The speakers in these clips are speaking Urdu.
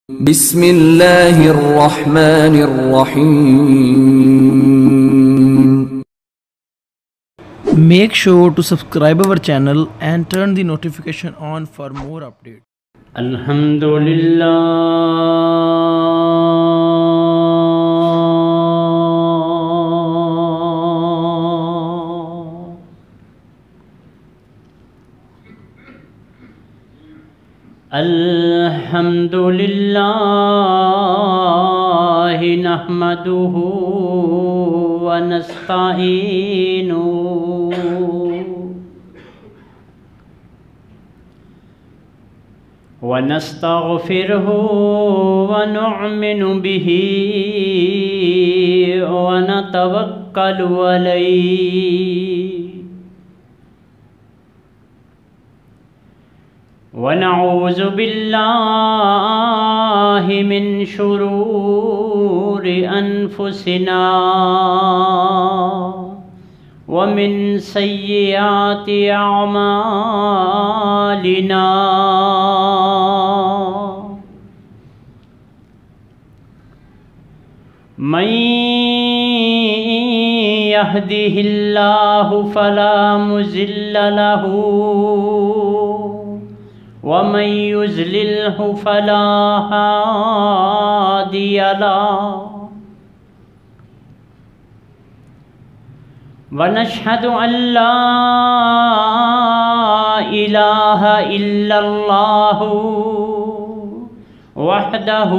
بسم اللہ الرحمن الرحیم. Make sure to subscribe our channel and turn the notification on for more updates. الحمدللہ الحمدللہ نحمده ونستعینه ونستغفره ونؤمن به ونتوکل علیه ونعوذ باللہ من شرور انفسنا ومن سیئات اعمالنا من يهده الله فلا مضل له ومن يضلله فلا هادي له ونشهد أن لا إله إلا الله وحده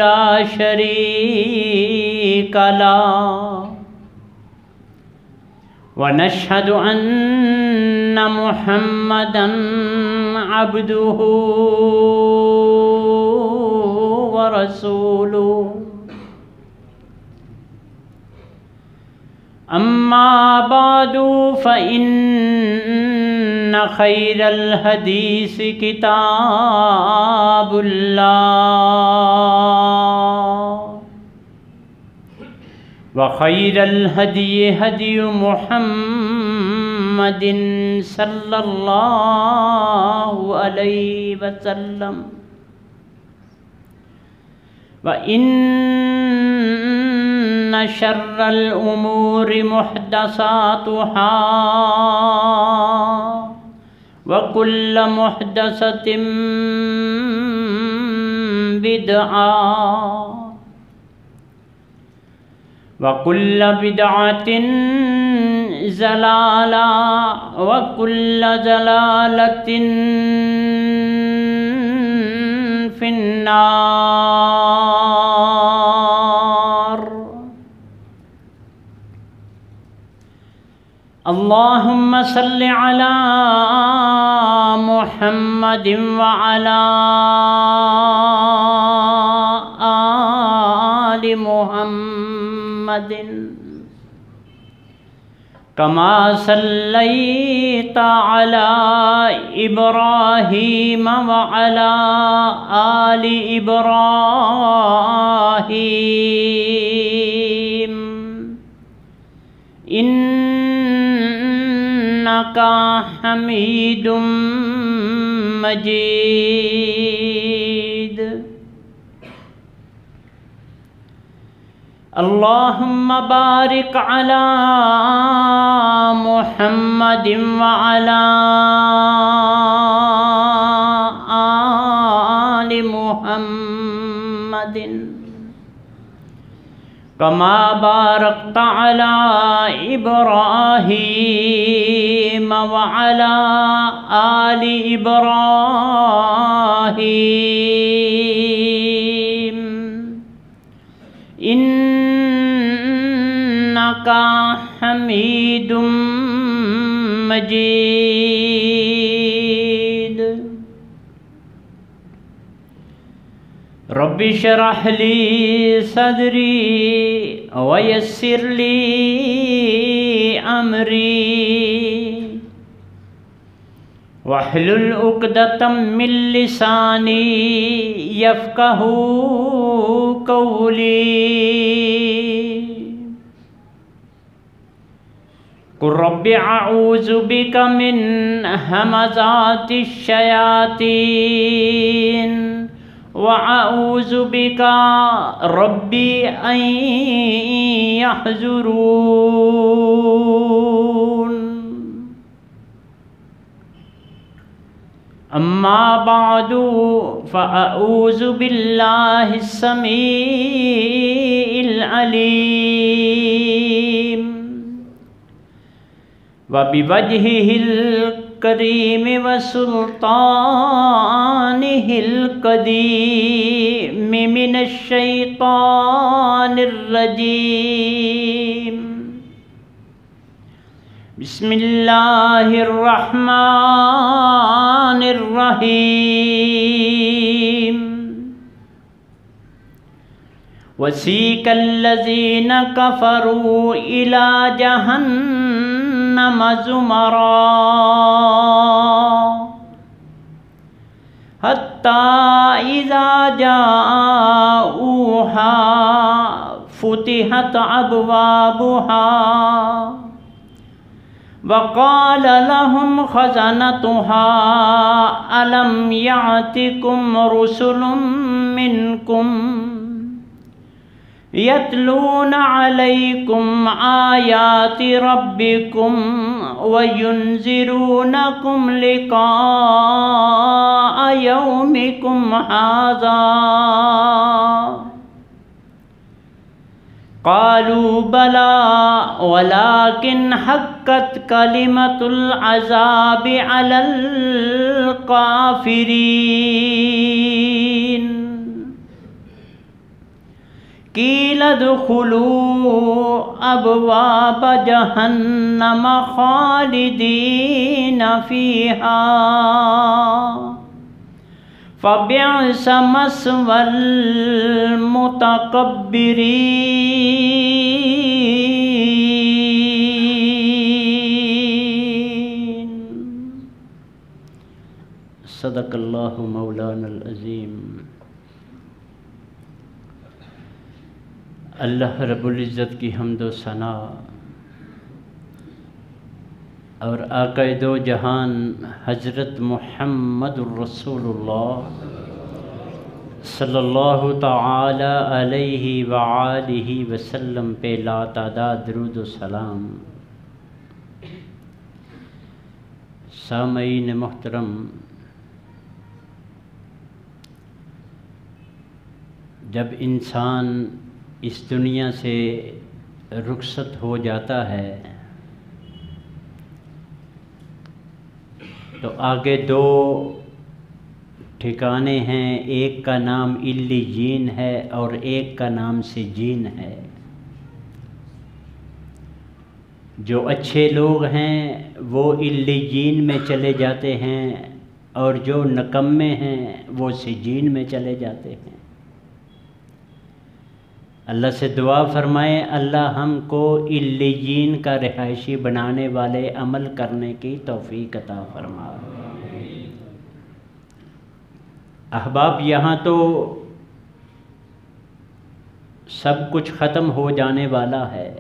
لا شريك له ونشهد أن محمدًا عبده ورسوله أما بعد فإن خير الحديث كتاب الله وخير الهدي هدي محمد صلى الله عليه وسلم وإن شر الأمور محدثاتها وكل محدثة بدعة وكل بدعة ضلالة وكل ضلالة في النار. اللهم صل على محمد وعلى آل محمد كما صليت على إبراهيم وعلى آل إبراهيم إنك حميد مجيد. اللهم بارك على محمد وعلى آل محمد كما باركت على إبراهيم وعلى آل إبراهيم إنك حميد مجيد. رب اشرح لي صدري ويسر لي أمري واحلل عقدة من لساني يفقهوا قولي. قل رب أعوذ بك من همزات الشياطين وأعوذ بك ربي أن يحضرون أما بعد فأعوذ بالله السميع العليم وبوجهه الكريم وسلطانه القديم من الشيطان الرجيم بسم الله الرحمن الرحيم وسيق الذين كفروا إلى جهنم زمرا حتى إذا جاءوها فتحت أبوابها وقال لهم خزنتها ألم يأتكم رسل منكم يتلون عليكم آيات ربكم وينذرونكم لقاء يومكم هذا قالوا بلى ولكن حقت كلمة العذاب على الكافرين قيل ادخلوا أبواب جهنم خالدين فيها فبئس مثوى المتكبرين صدق اللہ مولانا العظیم۔ اللہ رب العزت کی حمد و ثنا اور آقا دو جہان حضرت محمد الرسول اللہ صلی اللہ تعالی علیہ وآلہ وسلم پہ لا تعداد درود و سلام۔ سامعین محترم، جب انسان اس دنیا سے رخصت ہو جاتا ہے تو آگے دو ٹھکانے ہیں، ایک کا نام علیین ہے اور ایک کا نام سجین ہے۔ جو اچھے لوگ ہیں وہ علیین میں چلے جاتے ہیں اور جو نکمے ہیں وہ سجین میں چلے جاتے ہیں۔ اللہ سے دعا فرمائیں اللہ ہم کو علیین کا رہائشی بنانے والے عمل کرنے کی توفیق عطا فرما۔ احباب، یہاں تو سب کچھ ختم ہو جانے والا ہے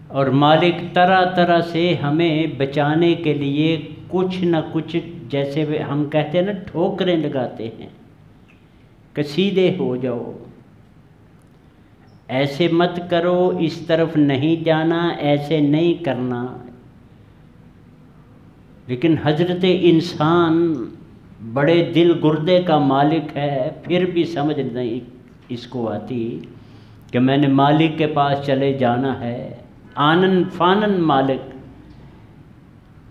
اور مالک طرح طرح سے ہمیں بچانے کے لیے کچھ نہ کچھ، جیسے ہم کہتے ہیں نا، ٹھوکریں لگاتے ہیں کہ سیدھے ہو جاؤ، ایسے مت کرو، اس طرف نہیں جانا، ایسے نہیں کرنا۔ لیکن حضرت انسان بڑے دل گردے کا مالک ہے، پھر بھی سمجھ نہیں اس کو آتی کہ میں نے مالک کے پاس چلے جانا ہے۔ آنن فانن مالک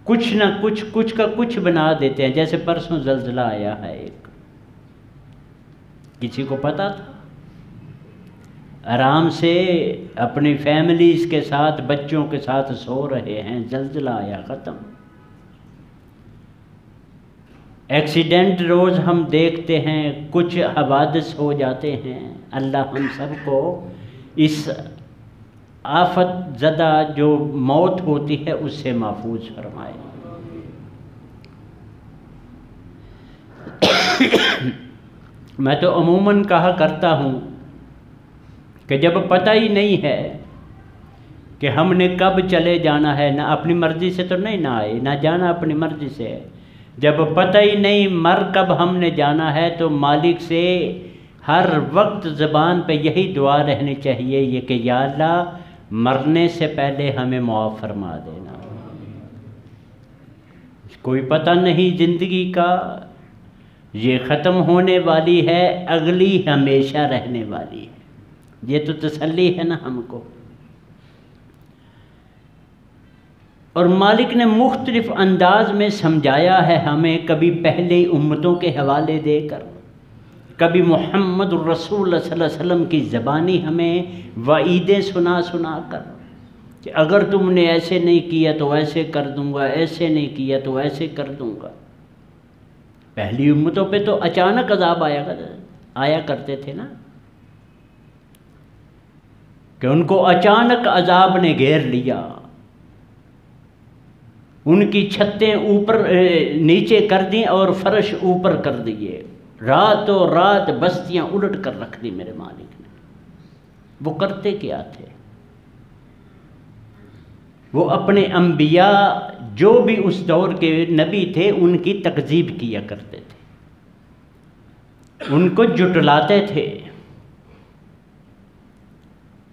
کچھ نہ کچھ کا کچھ بنا دیتے ہیں۔ جیسے پرسوں زلزلہ آیا ہے، ایک کسی کو پتا تھا؟ آرام سے اپنی فیملیز کے ساتھ، بچوں کے ساتھ سو رہے ہیں، زلزلہ آیا، ختم۔ ایکسیڈنٹ روز ہم دیکھتے ہیں، کچھ حوادث ہو جاتے ہیں۔ اللہ ہم سب کو اس آفت زدہ جو موت ہوتی ہے اس سے محفوظ فرمائے۔ میں تو عموماً کہا کرتا ہوں کہ جب پتہ ہی نہیں ہے کہ ہم نے کب چلے جانا ہے، نہ اپنی مرضی سے تو نہیں نہ آئے، نہ جانا اپنی مرضی سے، جب پتہ ہی نہیں مر کب ہم نے جانا ہے تو مالک سے ہر وقت زبان پہ یہی دعا رہنی چاہیے یہ کہ یا اللہ مرنے سے پہلے ہمیں معاف فرما دینا۔ کوئی پتہ نہیں زندگی کا، یہ ختم ہونے والی ہے، اگلی ہمیشہ رہنے والی ہے، یہ تو تسلی ہے نا ہم کو۔ اور مالک نے مختلف انداز میں سمجھایا ہے ہمیں، کبھی پہلے امتوں کے حوالے دے کر، کبھی محمد الرسول اللہ صلی اللہ علیہ وسلم کی زبانی ہمیں وعیدیں سنا سنا کر کہ اگر تم نے ایسے نہیں کیا تو ایسے کر دوں گا، ایسے نہیں کیا تو ایسے کر دوں گا۔ پہلی امتوں پہ تو اچانک عذاب آیا کرتے تھے نا، کہ ان کو اچانک عذاب نے گھیر لیا، ان کی چھتیں اوپر نیچے کر دیں اور فرش اوپر کر دیے، راتوں رات بستیاں الٹ کر رکھ دی میرے مالک نے۔ وہ کرتے کیا تھے؟ وہ اپنے انبیاء جو بھی اس دور کے نبی تھے ان کی تکذیب کیا کرتے تھے، ان کو جھٹلاتے تھے۔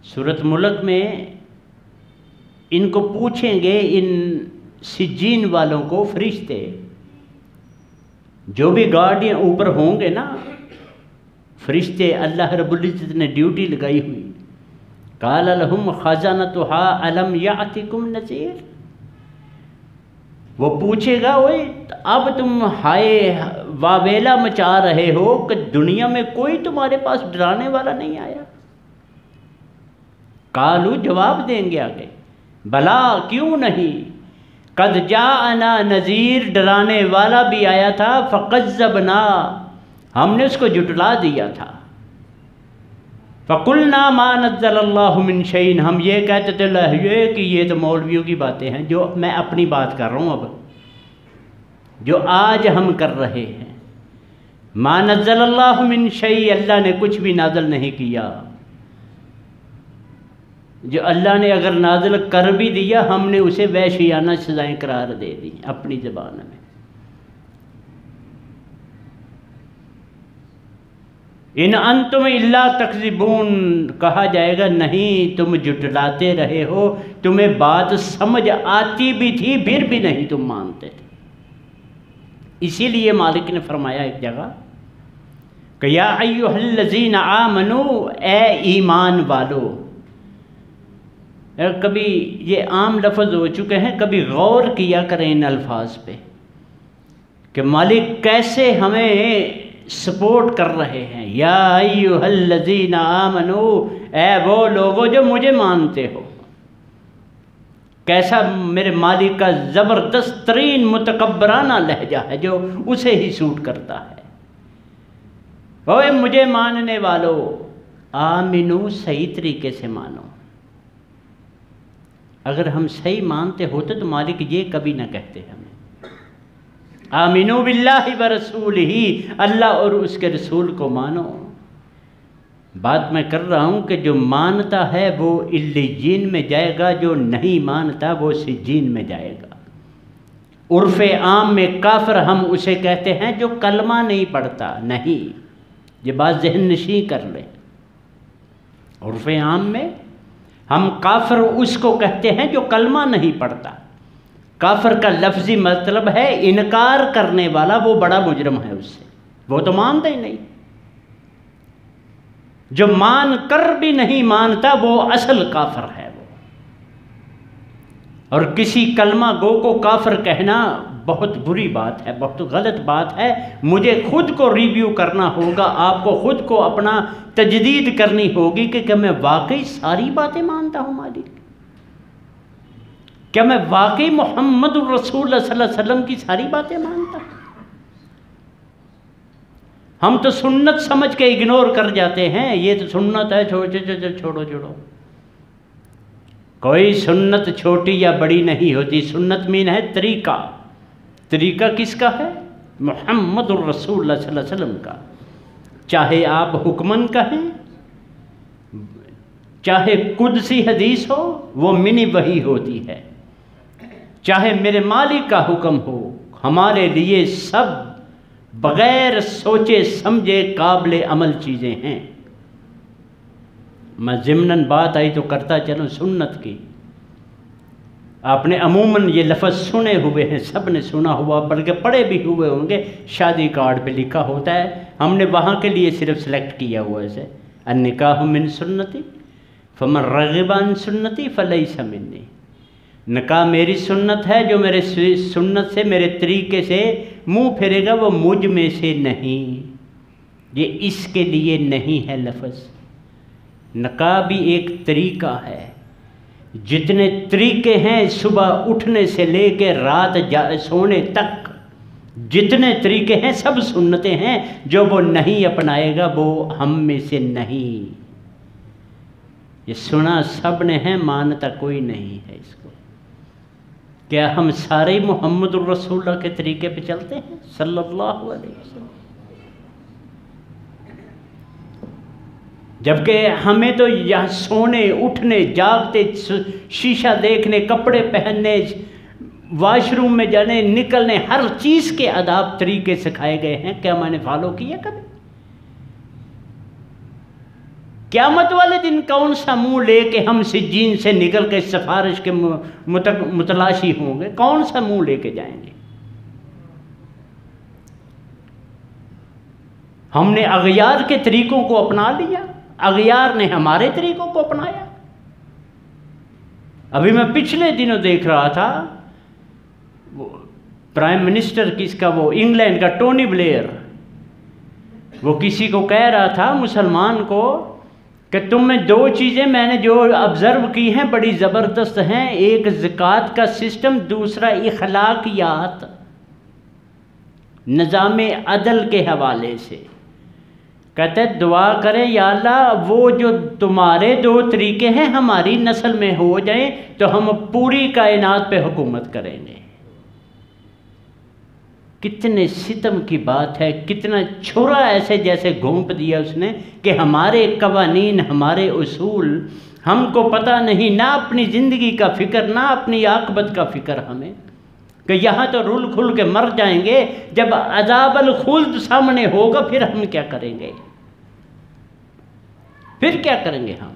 سورۃ ملک میں ان کو پوچھیں گے، ان سجین والوں کو فرشتے جو بھی گارڈین اوپر ہوں گے نا، فرشتے اللہ رب العزت نے ڈیوٹی لگائی ہوئی، قال لهم خزنتها الم یاتکم نذیر، وہ پوچھے گا اوئے اب تم ہائے واویلا مچا رہے ہو کہ دنیا میں کوئی تمہارے پاس ڈرانے والا نہیں آیا؟ قالو جواب دیں گے آگے، بلا کیوں نہیں، قد جاءنا نذیر ڈرانے والا بھی آیا تھا، فکذبنا ہم نے اس کو جھٹلا دیا تھا، فقلنا ما نزل اللہ من شیء ہم یہ کہتے تھے یہ کہ یہ تو مولویوں کی باتیں ہیں، جو میں اپنی بات کر رہا ہوں اب، جو آج ہم کر رہے ہیں، ما نزل اللہ من شیء اللہ نے کچھ بھی نازل نہیں کیا، جو اللہ نے اگر نازل کر بھی دیا ہم نے اسے وحشیانہ سزائیں قرار دے دی اپنی زبان میں۔ ان انتم الا تکذبون کہا جائے گا نہیں تم جھٹلاتے رہے ہو، تمہیں بات سمجھ آتی بھی تھی پھر بھی نہیں تم مانتے تھے۔ اسی لیے مالک نے فرمایا ایک جگہ کہ یا ایھا الذین آمنو اے ایمان والو، کبھی یہ عام لفظ ہو چکے ہیں، کبھی غور کیا کریں ان الفاظ پہ کہ مالک کیسے ہمیں سپورٹ کر رہے ہیں۔ یا ایھا الذین آمنو اے وہ لوگو جو مجھے مانتے ہو، کیسا میرے مالک کا زبردست ترین متکبرانہ لہجہ ہے جو اسے ہی سوٹ کرتا ہے۔ اوے مجھے ماننے والو، آمنو صحیح طریقے سے مانو۔ اگر ہم صحیح مانتے ہوتے تو مالک یہ کبھی نہ کہتے ہمیں آمنو باللہ ورسولہ، اللہ اور اس کے رسول کو مانو۔ بات میں کر رہا ہوں کہ جو مانتا ہے وہ علیین میں جائے گا، جو نہیں مانتا وہ سجین میں جائے گا۔ عرف عام میں کافر ہم اسے کہتے ہیں جو کلمہ نہیں پڑھتا، نہیں، یہ بات ذہن نشین کر لیں۔ عرف عام میں ہم کافر اس کو کہتے ہیں جو کلمہ نہیں پڑھتا۔ کافر کا لفظی مطلب ہے انکار کرنے والا، وہ بڑا مجرم ہے اس سے، وہ تو مانتا ہی نہیں۔ جو مان کر بھی نہیں مانتا وہ اصل کافر ہے وہ۔ اور کسی کلمہ گو کو کافر کہنا بہت بری بات ہے، بہت غلط بات ہے۔ مجھے خود کو ریویو کرنا ہوگا، آپ کو خود کو اپنا تجدید کرنی ہوگی کہ کیا میں واقعی ساری باتیں مانتا ہوں مالک؟ کیا میں واقعی محمد الرسول اللہ صلی اللہ علیہ وسلم کی ساری باتیں مانتا ہوں؟ ہم تو سنت سمجھ کے اگنور کر جاتے ہیں، یہ تو سنت ہے، چھوڑو۔ کوئی سنت چھوٹی یا بڑی نہیں ہوتی، سنت مین ہے طریقہ۔ طریقہ کس کا ہے؟ محمد الرسول اللہ صلی اللہ علیہ وسلم کا۔ چاہے آپ حکمن کہیں، چاہے قدسی حدیث ہو وہ منی وحی ہوتی ہے، چاہے میرے مالک کا حکم ہو، ہمارے لیے سب بغیر سوچے سمجھے قابل عمل چیزیں ہیں۔ میں ضمناً بات آئی تو کرتا چلوں سنت کی۔ آپ نے عموماً یہ لفظ سنے ہوئے ہیں، سب نے سنا ہوا، بلکہ پڑھے بھی ہوئے ہوں گے، شادی کارڈ پہ لکھا ہوتا ہے۔ ہم نے وہاں کے لیے صرف سلیکٹ کیا ہوا ہے، النکاح من سنتی فمن رغب عن سنتی فلیس منی۔ نکاح میری سنت ہے، جو میرے سنت سے، میرے طریقے سے منہ پھیرے گا وہ مجھ میں سے نہیں۔ یہ اس کے لیے نہیں ہے لفظ۔ نکاح بھی ایک طریقہ ہے۔ جتنے طریقے ہیں صبح اٹھنے سے لے کے رات سونے تک، جتنے طریقے ہیں سب سنتیں ہیں۔ جو وہ نہیں اپنائے گا وہ ہم میں سے نہیں۔ یہ سنا سب نے ہے، مانتا کوئی نہیں ہے اس کو۔ کیا ہم سارے محمد الرسول اللہ کے طریقے پہ چلتے ہیں صلی اللہ علیہ وسلم؟ جبکہ ہمیں تو یہاں سونے اٹھنے جاگتے شیشہ دیکھنے کپڑے پہننے واش روم میں جانے نکلنے ہر چیز کے آداب طریقے سکھائے گئے ہیں۔ کیا میں نے فالو کیا کبھی؟ قیامت والے دن کون سا منہ لے کے ہم سجین سے نکل کے سفارش کے متلاشی ہوں گے؟ کون سا منہ لے کے جائیں گے؟ ہم نے اغیار کے طریقوں کو اپنا لیا، اغیار نے ہمارے طریقوں کو اپنایا۔ ابھی میں پچھلے دنوں دیکھ رہا تھا، پرائم منسٹر کس کا، وہ انگلینڈ کا ٹونی بلیئر، وہ کسی کو کہہ رہا تھا مسلمان کو کہ تم میں دو چیزیں میں نے جو آبزرو کی ہیں بڑی زبردست ہیں، ایک زکوٰۃ کا سسٹم، دوسرا اخلاقیات، نظام عدل کے حوالے سے۔ کہتے دعا کریں یا اللہ وہ جو تمہارے دو طریقے ہیں ہماری نسل میں ہو جائیں تو ہم پوری کائنات پہ حکومت کریں گے۔ کتنے ستم کی بات ہے، کتنا چھرا ایسے جیسے گھونپ دیا اس نے کہ ہمارے قوانین، ہمارے اصول ہم کو پتہ نہیں، نہ اپنی زندگی کا فکر، نہ اپنی عاقبت کا فکر ہمیں، کہ یہاں تو رول کھل کے مر جائیں گے، جب عذاب الخلد سامنے ہوگا پھر ہم کیا کریں گے؟ پھر کیا کریں گے ہم؟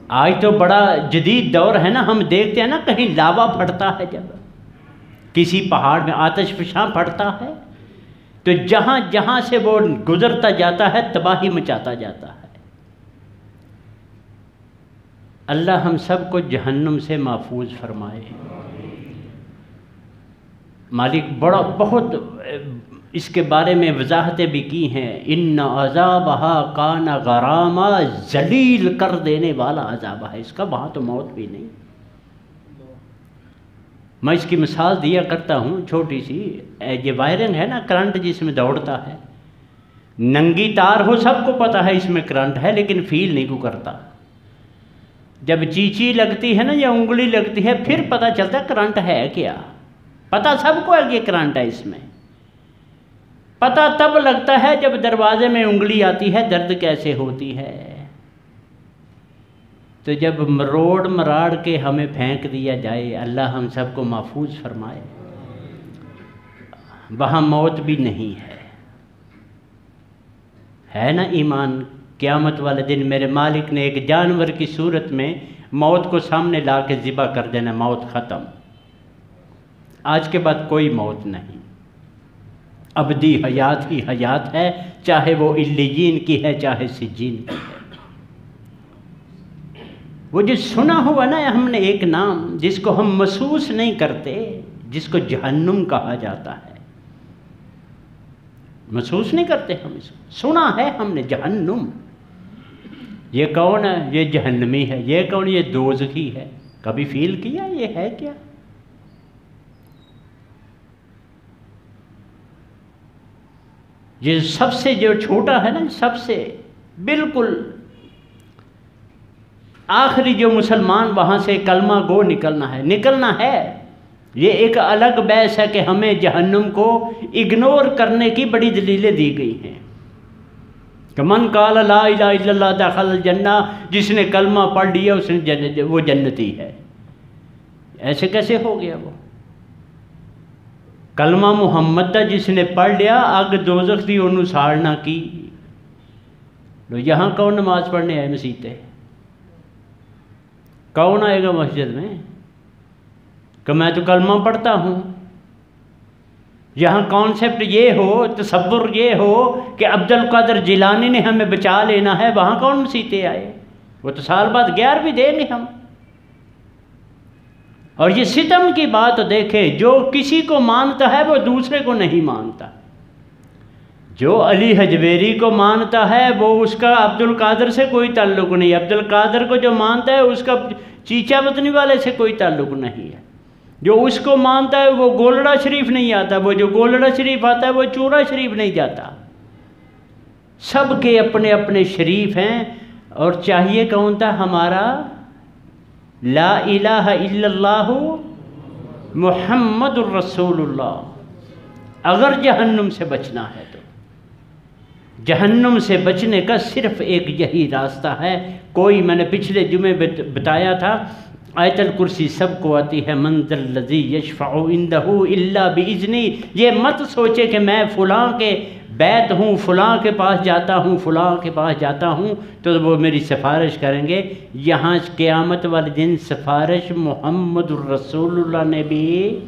آج تو بڑا جدید دور ہے نا، ہم دیکھتے ہیں نا کہیں لاوا پھٹتا ہے، جب کسی پہاڑ میں آتش فشاں پھٹتا ہے تو جہاں جہاں سے وہ گزرتا جاتا ہے تباہی مچاتا جاتا ہے۔ اللہ ہم سب کو جہنم سے محفوظ فرمائے۔ مالک بہت اس کے بارے میں وضاحتیں بھی کی ہیں، ان عذابہا کان غراما، ذلیل کر دینے والا عذاب ہے اس کا، وہاں تو موت بھی نہیں۔ میں اس کی مثال دیا کرتا ہوں چھوٹی سی، یہ وائرنگ ہے نا، کرنٹ جس میں دوڑتا ہے، ننگی تار ہو سب کو پتہ ہے اس میں کرنٹ ہے لیکن فیل نہیں کو کرتا۔ جب چیچی لگتی ہے نا یا انگلی لگتی ہے پھر پتہ چلتا ہے کرنٹ ہے کیا۔ پتہ سب کو ہے کہ کرنٹ ہے اس میں، پتہ تب لگتا ہے جب دروازے میں انگلی آتی ہے درد کیسے ہوتی ہے۔ تو جب مروڑ مراڑ کے ہمیں پھینک دیا جائے، اللہ ہم سب کو محفوظ فرمائے، وہاں موت بھی نہیں ہے نا ایمان؟ قیامت والے دن میرے مالک نے ایک جانور کی صورت میں موت کو سامنے لا کے ذبح کر دینا، موت ختم، آج کے بعد کوئی موت نہیں، ابدی حیات ہی حیات ہے، چاہے وہ علیین کی ہے چاہے سجین کی ہے۔ وہ جو سنا ہوا نا ہم نے ایک نام جس کو ہم محسوس نہیں کرتے، جس کو جہنم کہا جاتا ہے، محسوس نہیں کرتے ہم اس کو، سنا ہے ہم نے جہنم۔ یہ کون ہے؟ یہ جہنمی ہے۔ یہ کون؟ یہ دوزخی ہے۔ کبھی فیل کیا یہ ہے کیا؟ یہ سب سے جو چھوٹا ہے نا، سب سے بالکل آخری جو مسلمان وہاں سے کلمہ گو نکلنا ہے۔ یہ ایک الگ بحث ہے کہ ہمیں جہنم کو اگنور کرنے کی بڑی دلیلیں دی گئی ہیں کہ من قال لا الہ الا اللہ دخل الجنہ، جس نے کلمہ پڑھ لیا اس نے وہ جنتی ہے۔ ایسے کیسے ہو گیا وہ؟ کلمہ محمد دا جس نے پڑھ لیا اگ دوزخ دی انہوں ساڑنا کی. لو یہاں کون نماز پڑھنے آئے مسجد تے؟ کون آئے گا مسجد میں کہ میں تو کلمہ پڑھتا ہوں؟ یہاں کانسیپٹ یہ ہو، تصور یہ ہو کہ عبد القادر جیلانی نے ہمیں بچا لینا ہے، وہاں کون مسیحتے آئے؟ وہ تو سال بعد 11 بھی دیں گے ہم. اور یہ ستم کی بات دیکھیں، جو کسی کو مانتا ہے وہ دوسرے کو نہیں مانتا. جو علی حجویری کو مانتا ہے وہ اس کا عبد القادر سے کوئی تعلق نہیں. عبد القادر کو جو مانتا ہے اس کا چیچا وطنی والے سے کوئی تعلق نہیں ہے. جو اس کو مانتا ہے وہ گولڑا شریف نہیں آتا، وہ جو گولڑا شریف آتا ہے وہ چورا شریف نہیں جاتا. سب کے اپنے اپنے شریف ہیں. اور چاہیے کون تھا ہمارا؟ لا الہ الا اللہ محمد الرسول اللہ. اگر جہنم سے بچنا ہے تو جہنم سے بچنے کا صرف ایک یہی راستہ ہے. کوئی میں نے پچھلے جمعے بتایا تھا آیت الکرسی سب کو آتی ہے. من ذا الذی یشفع عندہ الا باذنہ. یہ مت سوچے کہ میں فلاں کے بیت ہوں، فلاں کے پاس جاتا ہوں، فلاں کے پاس جاتا ہوں تو وہ میری سفارش کریں گے. یہاں قیامت والے دن سفارش محمد الرسول اللہ نے بھی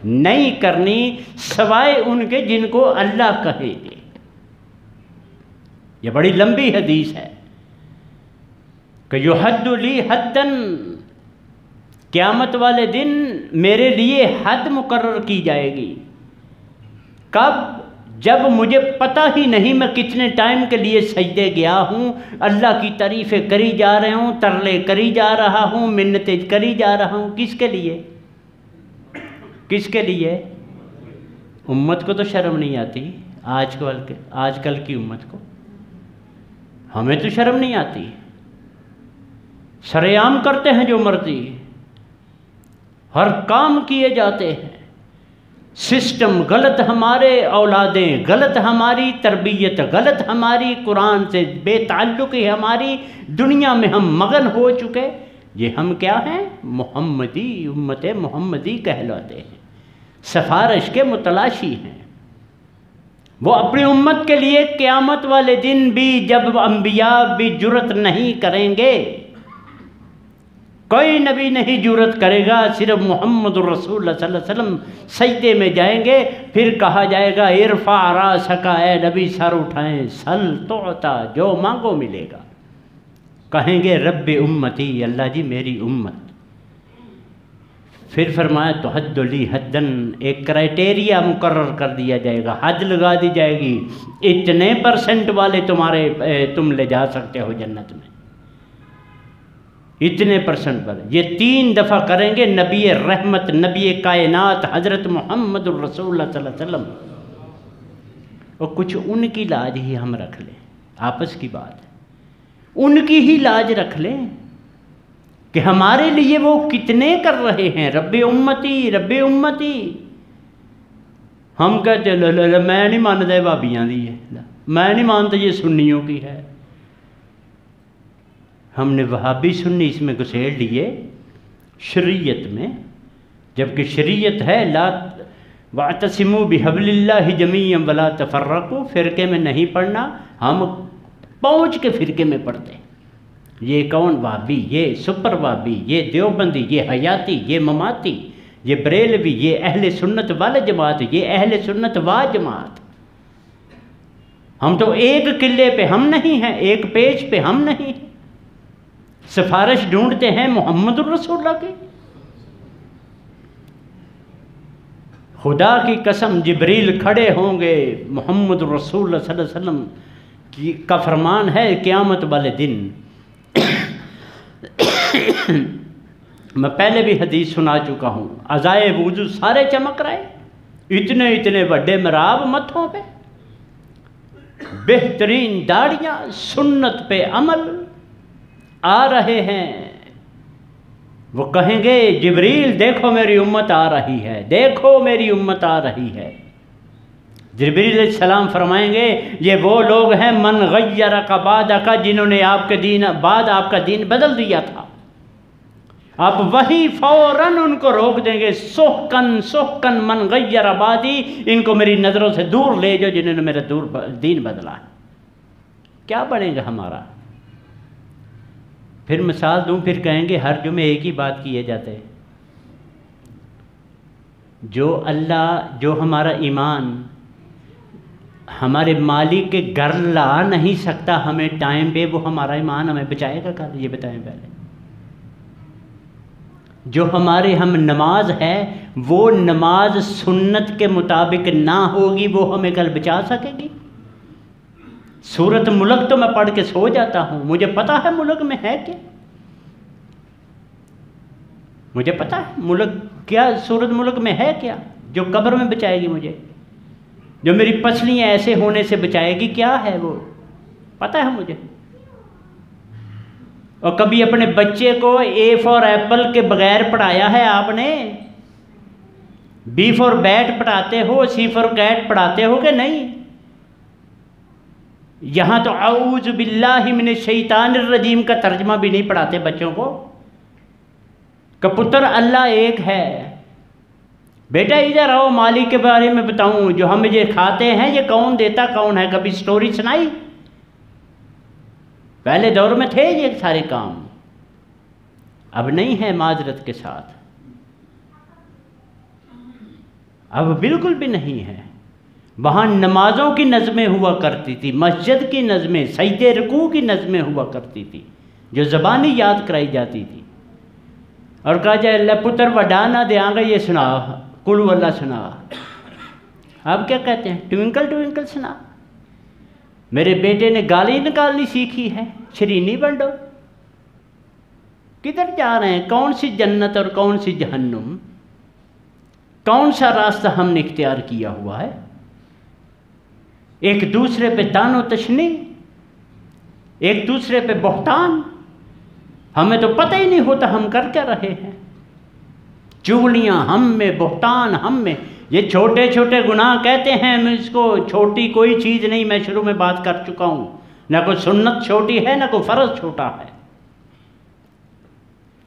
نہیں کرنی سوائے ان کے جن کو اللہ کہے گے. یہ بڑی لمبی حدیث ہے کہ یحد لی حدن، قیامت والے دن میرے لیے حد مقرر کی جائے گی. کب؟ جب مجھے پتہ ہی نہیں میں کتنے ٹائم کے لیے سجدے گیا ہوں، اللہ کی تعریفیں کری جا رہے ہوں، ترلے کری جا رہا ہوں، منتیں کری جا رہا ہوں. کس کے لیے؟ کس کے لیے؟ امت کو تو شرم نہیں آتی. آج کل کی امت کو، ہمیں تو شرم نہیں آتی. سر عام کرتے ہیں جو مرضی، ہر کام کیے جاتے ہیں. سسٹم غلط، ہمارے اولادیں غلط، ہماری تربیت غلط، ہماری قرآن سے بے تعلقی ہماری، دنیا میں ہم مگن ہو چکے. یہ ہم کیا ہیں؟ محمدی، امت محمدی کہلاتے ہیں. سفارش کے متلاشی ہیں. وہ اپنی امت کے لیے قیامت والے دن بھی جب انبیاء بھی جرت نہیں کریں گے، کوئی نبی نہیں جرت کرے گا، صرف محمد الرسول اللہ صلی اللہ علیہ وسلم سجدے میں جائیں گے. پھر کہا جائے گا ارفع راسک، اے نبی سر اٹھائیں، سل تعطا، جو مانگو ملے گا. کہیں گے رب امتی، اللہ جی میری امت. پھر فرمایا تو حد لی حدن، ایک کرائٹیریا مقرر کر دیا جائے گا، حد لگا دی جائے گی. اتنے % والے تم لے جا سکتے ہو جنت میں، اتنے % پر. یہ 3 دفعہ کریں گے نبی رحمت، نبی کائنات حضرت محمد الرسول اللہ صلی اللہ علیہ وسلم. اور کچھ ان کی لاج ہی ہم رکھ لیں، آپس کی بات ہے، ان کی ہی لاج رکھ لیں کہ ہمارے لیے وہ کتنے کر رہے ہیں. رب امتی، رب امتی. ہم کہتے میں نہیں مانتا بھابیاں دی ہے، میں نہیں مانتا یہ سنیوں کی ہے. ہم نے وہابی سنی اس میں گھسیڑ لیے شریعت میں، جبکہ شریعت ہے لا واعتصموا بحبل اللہ جمیعا ولا تفرقوا. فرقے میں نہیں پڑھنا، ہم پہنچ کے فرقے میں پڑھتے ہیں. یہ کون وہابی، یہ سپر وہابی، یہ دیوبندی، یہ حیاتی، یہ مماتی، یہ بریلوی، یہ اہل سنت وال جماعت، یہ اہل سنت و جماعت. ہم تو ایک قلعے پہ ہم نہیں ہیں، ایک پیج پہ ہم نہیں. سفارش ڈھونڈتے ہیں محمد الرسول اللہ کی. خدا کی قسم جبریل کھڑے ہوں گے، محمد الرسول اللہ صلی اللہ علیہ وسلم کا فرمان ہے قیامت والے دن. میں پہلے بھی حدیث سنا چکا ہوں، عزائے وضو سارے چمک رہے، اتنے اتنے بڑے مراب متھوں پہ، بہترین داڑیاں، سنت پہ عمل آ رہے ہیں. وہ کہیں گے جبریل دیکھو میری امت آ رہی ہے، دیکھو میری امت آ رہی ہے. جبریل علیہ السلام فرمائیں گے یہ وہ لوگ ہیں من غیرک بعدک، جنہوں نے آپ کے دین بعد آپ کا دین بدل دیا تھا. آپ وہی فوراً ان کو روک دیں گے، سحقن سحقن من غیر آبادی، ان کو میری نظروں سے دور لے جاؤ جنہوں نے میرا دین بدلا ہے۔ کیا بنے گا ہمارا؟ پھر مثال دوں، پھر کہیں گے ہر جمعے ایک ہی بات کیے جاتے ہیں۔ جو اللہ، جو ہمارا ایمان ہمارے مالک کے گھر لا نہیں سکتا ہمیں ٹائم پہ، وہ ہمارا ایمان ہمیں بچائے گا کل؟ یہ بتائیں پہلے۔ جو ہمارے ہم نماز ہے، وہ نماز سنت کے مطابق نہ ہوگی، وہ ہمیں کل بچا سکے گی؟ سورۃ ملک تو میں پڑھ کے سو جاتا ہوں، مجھے پتا ہے ملک میں ہے کیا، مجھے پتا ہے ملک کیا، سورۃ ملک میں ہے کیا جو قبر میں بچائے گی مجھے، جو میری پسلیاں ایسے ہونے سے بچائے گی، کیا ہے وہ پتا ہے مجھے۔ اور کبھی اپنے بچے کو اے فار ایپل کے بغیر پڑھایا ہے آپ نے؟ بی فار بیٹ پڑھاتے ہو، سی فار کیٹ پڑھاتے ہو کہ نہیں؟ یہاں تو اعوذ باللہ من الشیطان الرجیم کا ترجمہ بھی نہیں پڑھاتے بچوں کو کہ پتر اللہ ایک ہے، بیٹا ادھر آؤ مالک کے بارے میں بتاؤں، جو ہم یہ کھاتے ہیں یہ کون دیتا کون ہے؟ کبھی سٹوری سنائی؟ پہلے دور میں تھے یہ سارے کام، اب نہیں ہے، معذرت کے ساتھ اب بالکل بھی نہیں ہے۔ وہاں نمازوں کی نظمیں ہوا کرتی تھی، مسجد کی نظمیں، سجدے رکوع کی نظمیں ہوا کرتی تھی جو زبانی یاد کرائی جاتی تھی، اور کہا جائے اللہ پتر وڈا نہ دیاں گا یہ سنا، قل ہو اللہ سنا۔ آپ کیا کہتے ہیں؟ ٹوئنکل ٹوئنکل سنا۔ میرے بیٹے نے گالی نکالنی سیکھی ہے، شرینی بنڈو۔ کدھر جا رہے ہیں؟ کون سی جنت اور کون سی جہنم؟ کون سا راستہ ہم نے اختیار کیا ہوا ہے؟ ایک دوسرے پہ دان و تشنی، ایک دوسرے پہ بہتان، ہمیں تو پتہ ہی نہیں ہوتا ہم کر کیا رہے ہیں۔ چغلیاں ہم میں، بہتان ہم میں، یہ چھوٹے چھوٹے گناہ کہتے ہیں ہم اس کو، چھوٹی کوئی چیز نہیں، میں شروع میں بات کر چکا ہوں، نہ کوئی سنت چھوٹی ہے نہ کوئی فرض چھوٹا ہے۔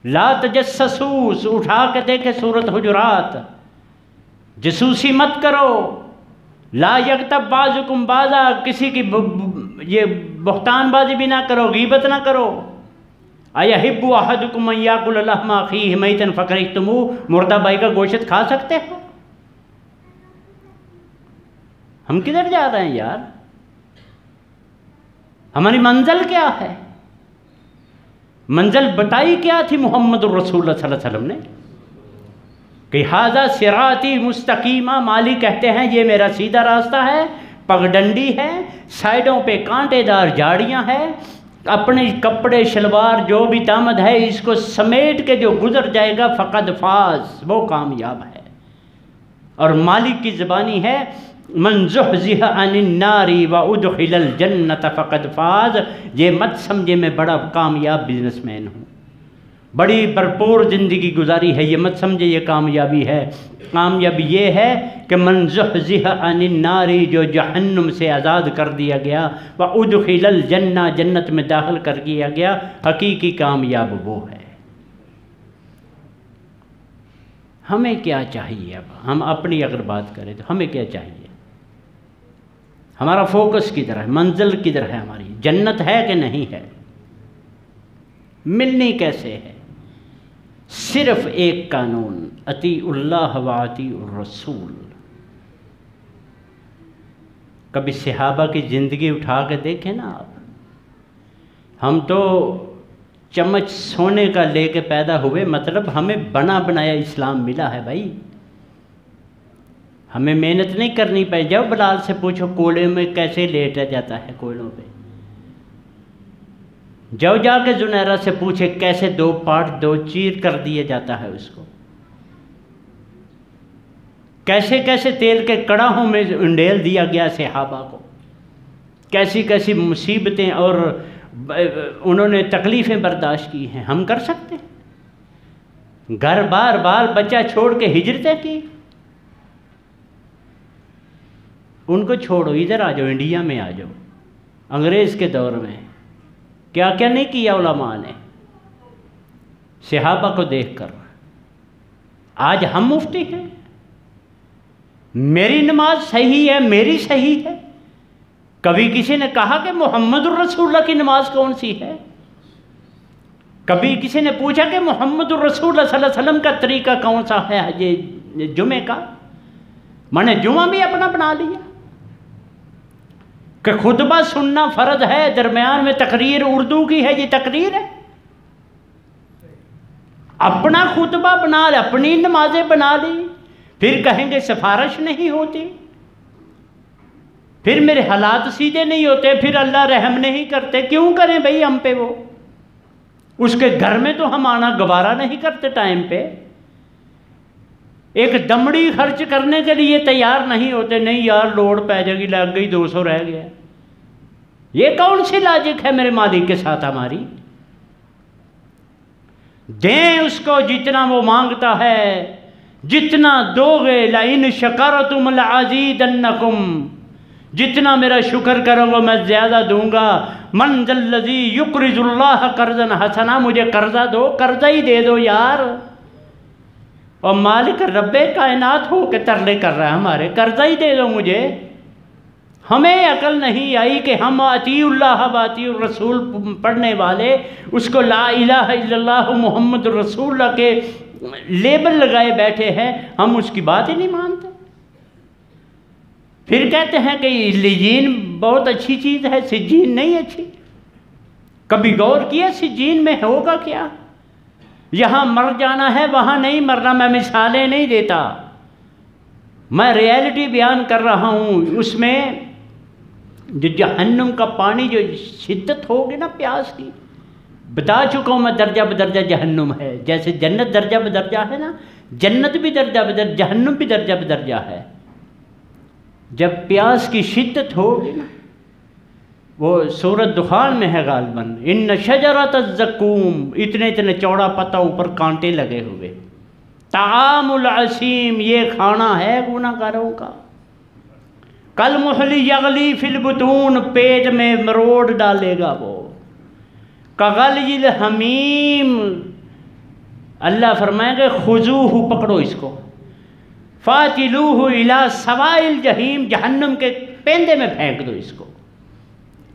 لا تجسسوس، اٹھا کے دیکھے سورۃ حجرات، جسوسی مت کرو۔ لا یغتب بعضکم بعضا، کسی کی یہ بہتان بازی بھی نہ کرو، غیبت نہ کرو۔ ایحب احدکم ان یاکل لحم اخیہ میتا فکرہتموہ، مردہ بھائی کا گوشت کھا سکتے ہو؟ ہم کدھر جا رہے ہیں یار؟ ہماری منزل کیا ہے؟ منزل بتائی کیا تھی محمد الرسول اللہ صلی اللہ علیہ وسلم نے کہ ھذا صراطی مستقیمہ، مالک کہتے ہیں یہ میرا سیدھا راستہ ہے، پگڈنڈی ہے، سائڈوں پہ کانٹے دار جھاڑیاں ہیں، اپنے کپڑے شلوار جو بھی تامد ہے اس کو سمیٹ کے جو گزر جائے گا فقد فاز، وہ کامیاب ہے۔ اور مالک کی زبانی ہے من زحزح عن النار وادخل الجنۃ فقد فاز، یہ مت سمجھے میں بڑا کامیاب بزنس مین ہوں، بڑی بھرپور زندگی گزاری ہے، یہ مت سمجھے یہ کامیابی ہے۔ کامیابی یہ ہے کہ من زحزح عن النار، جو جہنم سے آزاد کر دیا گیا، وادخل الجنہ، جنت میں داخل کر دیا گیا، حقیقی کامیاب وہ ہے۔ ہمیں کیا چاہیے؟ اب ہم اپنی اگر بات کریں تو ہمیں کیا چاہیے؟ ہمارا فوکس کدھر ہے؟ منزل کدھر ہے؟ ہماری جنت ہے کہ نہیں ہے؟ ملنی کیسے ہے؟ صرف ایک قانون، اطیع اللہ و اطیع الرسول۔ کبھی صحابہ کی زندگی اٹھا کے دیکھیں نا آپ، ہم تو چمچ سونے کا لے کے پیدا ہوئے، مطلب ہمیں بنا بنایا اسلام ملا ہے بھائی، ہمیں محنت نہیں کرنی پڑی۔ جب بلال سے پوچھو کوئلے میں کیسے لیٹا جاتا ہے، کوئلوں پہ جو جا کے زنیرہ سے پوچھے کیسے دو پارٹ دو چیر کر دیا جاتا ہے اس کو، کیسے کیسے تیل کے کڑاہوں میں انڈیل دیا گیا صحابہ کو، کیسی کیسی مصیبتیں اور انہوں نے تکلیفیں برداشت کی ہیں۔ ہم کر سکتے ہیں؟ گھر بار بال بچہ چھوڑ کے ہجرتیں کی، ان کو چھوڑو، ادھر آ جاؤ، انڈیا میں آ جاؤ۔ انگریز کے دور میں کیا کیا نہیں کیا علماء نے، صحابہ کو دیکھ کر. آج ہم مفتی ہیں، میری نماز صحیح ہے، میری صحیح ہے. کبھی کسی نے کہا کہ محمد الرسول اللہ کی نماز کون سی ہے؟ کبھی کسی نے پوچھا کہ محمد الرسول اللہ صلی اللہ علیہ وسلم کا طریقہ کون سا ہے یہ جمعے کا؟ میں نے جمعہ بھی اپنا بنا لیا کہ خطبہ سننا فرض ہے، درمیان میں تقریر اردو کی ہے، یہ تقریر ہے. اپنا خطبہ بنا لے، اپنی نمازیں بنا لی، پھر کہیں گے سفارش نہیں ہوتی، پھر میرے حالات سیدھے نہیں ہوتے، پھر اللہ رحم نہیں کرتے. کیوں کریں بھئی ہم پہ؟ وہ اس کے گھر میں تو ہم آنا گوارا نہیں کرتے ٹائم پہ. ایک دمڑی خرچ کرنے کے لیے تیار نہیں ہوتے. نہیں یار لوڑ پہ جائے گی، لگ گئی 200 رہ گیا. یہ کون سی لاجک ہے میرے مالک کے ساتھ ہماری؟ دیں اس کو جتنا وہ مانگتا ہے، جتنا دو گے لَإِنْ شَكَرْتُمْ لَأَزِيدَنَّكُمْ، جتنا میرا شکر کرو گے میں زیادہ دوں گا. مَنْ ذَا الَّذِي يُقْرِضُ اللَّهَ قَرْضًا حَسَنًا، مجھے قرضہ دو، قرضہ ہی دے دو یار. اور مالک رب کائنات ہو کے ترلے کر رہا ہے ہمارے، قرضہ ہی دے دو مجھے. ہمیں عقل نہیں آئی کہ ہم اطیع اللہ و اطیع الرسول پڑھنے والے اس کو لا الہ الا اللہ محمد رسول اللہ کے لیبل لگائے بیٹھے ہیں، ہم اس کی بات ہی نہیں مانتے. پھر کہتے ہیں کہ علیین بہت اچھی چیز ہے، سجین نہیں اچھی. کبھی غور کیا سجین میں ہوگا کیا؟ یہاں مر جانا ہے، وہاں نہیں مرنا. میں مثالیں نہیں دیتا، میں ریالٹی بیان کر رہا ہوں. اس میں جو جہنم کا پانی جو شدت ہوگی نا پیاس کی، بتا چکا ہوں میں درجہ بدرجہ جہنم ہے. جیسے جنت درجہ بدرجہ ہے نا، جنت بھی درجہ بدرجہ، جہنم بھی درجہ بدرجہ ہے. جب پیاس کی شدت ہوگی نا، وہ سورۃ دخان میں ہے غالباً، ان شجرۃ الزقوم، اتنے اتنے چوڑا پتا، اوپر کانٹے لگے ہوئے. طعام العصیم، یہ کھانا ہے گناہ گاروں کا. کالمحل یغلی فی البطون، پیٹ میں مروڑ ڈالے گا وہ. کغلی الحمیم، اللہ فرمائے گا خذوہ، پکڑو اس کو. فاتلوہ الی سواء الجحیم، جہنم کے پیندے میں پھینک دو اس کو.